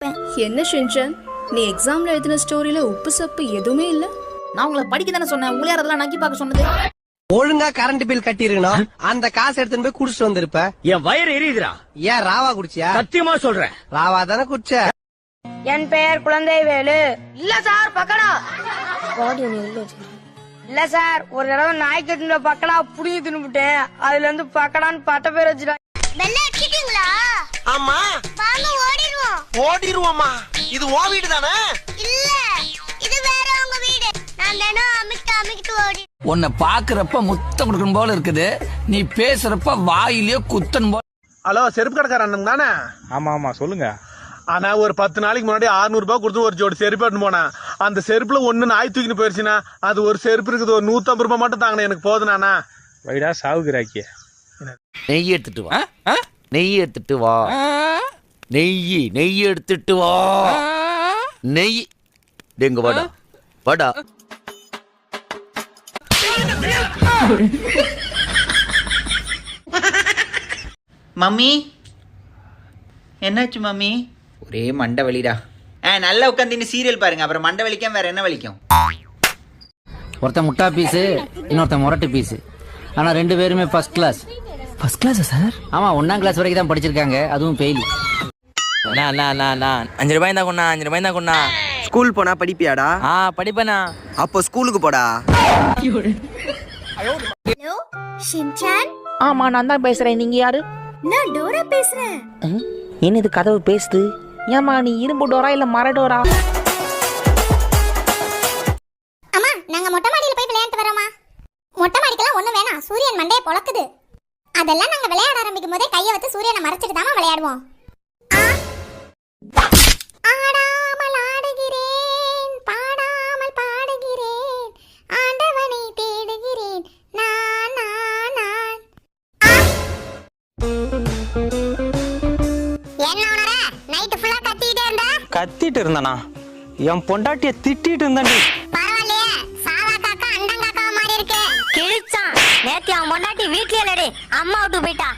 என்ன ஷின்சான், நீ எக்ஸாம்ல எழுதின ஸ்டோரியில உப்பு சப்பு எதுவுமே இல்ல? நான் உங்களை படிக்க தானே சொன்னேன், உங்களே அதெல்லாம் நக்கி பார்க்க சொன்னது. ஒழுங்கா கரண்ட் பில் கட்டிருக்கணும். அந்த காசு எடுத்துட்டு போய் குடிச்சிட்டு வந்திருப்ப. என் வயிறு எரியுதுடா. ஏன் ராவா குடிச்சியா? சத்தியமா சொல்றேன், ராவா தானே குடிச்ச. என் பெயர் குழந்தை வேலு. இல்ல சார், பக்கடா. இல்ல சார், ஒரு தடவை நாய்க்கட்டில பக்கடா புடிங்கி தின்னுபிட்டேன். அதுல இருந்து பக்கடான்னு பட்ட பேர் வச்சுட்டா. ஆமா, வாங்க ஓடிடுவோம். ஓடிடுவோமா? இது ஓ வீடு தானே? இல்ல, இது வேற உங்க வீடு. நான் தினம் அமிக்கிட்டு ஓடி. உன்னை பாக்குறப்ப முத்தம் கொடுக்கணும் போல இருக்குது, நீ பேசுறப்ப வாயிலேயே குத்தன் போல. ஹலோ, செருப்பு கடைக்காரன் தானே? ஆமா ஆமா, சொல்லுங்க. ஆனா ஒரு 10 நாளைக்கு முன்னாடி 600 ரூபாய் கொடுத்து ஒரு ஜோடி செருப்பு எடுத்து போனேன். அந்த செருப்புல ஒண்ணு நாய் தூக்கிட்டு போயிருச்சுன்னா, அது ஒரு செருப்பு இருக்குது, ஒரு 150 ரூபாய் மட்டும் தாங்கண்ணே, எனக்கு போதுனாண்ணா. வைடா சாவுகிறாக்கிய. நெய் எடுத்துட்டு வா. நெய் எடுத்துட்டு வா. நெய் எடுத்துட்டு வா. நெய் டெங்க வாடா வாடா. மம்மி, என்னாச்சு மம்மி? ஒரே மண்டை வலிடா. நல்லா உட்காந்து சீரியல் பாருங்க, அப்புறம் மண்டை வலிக்காம வேற என்ன வலிக்கும்? ஒருத்தன் முட்டா பீஸு, இன்னொருத்தன் முரட்டு பீஸு. ஆனா 2 பேருமே ஃபர்ஸ்ட் கிளாஸ். ஃபர்ஸ்ட் கிளாஸா சார்? ஆமா, 1ஆம் கிளாஸ் வரைக்கும் தான் படிச்சிருக்காங்க, அதுவும் ஃபெயிலி. 5 ரூபாய் தான் கொண்டா, 5 ரூபாய் தான் கொண்டா. ஸ்கூல் போனா படிப்பியாடா? படிப்பேனா? அப்போ ஸ்கூலுக்கு போடா. Hello Shinchan. ஆமா, நான் தான் பேசுறேன். நீங்க யாரு? நான் டோரா பேசுறேன். என்ன இது கதவு பேசுது? ஏமா, நீ இரும்பு டோரா இல்ல மர டோரா? அம்மா, நாங்க மொட்டை மாடியில போய் விளையாண்டு வரோமா? மொட்டை மாடிக்கெல்லாம் ஒண்ணு வேணாம், சூரியன் மண்டையை பொளக்குது. அதெல்லாம் நாங்க விளையாட ஆரம்பிக்கும் போதே கையை வச்சு சூரியனை மறைச்சிட்டு தான் விளையாடுவோம். ஆடாமல் ஆடுகிறேன், பாடாமல் பாடுகிறேன், ஆண்டவனை தேடுகிறேன், நான் நான் நான். என்ன உணர நைட் ஃபுல்லா கத்திட்டே இருந்த? கத்திட்டு இருந்தானா? என் பொண்டாட்டிய திட்டிட்டு இருந்தாண்டி. பரவாயில்லையே, சாவா காக்கா அண்டங்காக்கா மாதிரி இருக்கு. கிழிச்சான் நேத்து அவன் பொண்டாட்டி வீட்லயே இல்லடி, அம்மா விட்டு போயிட்டா.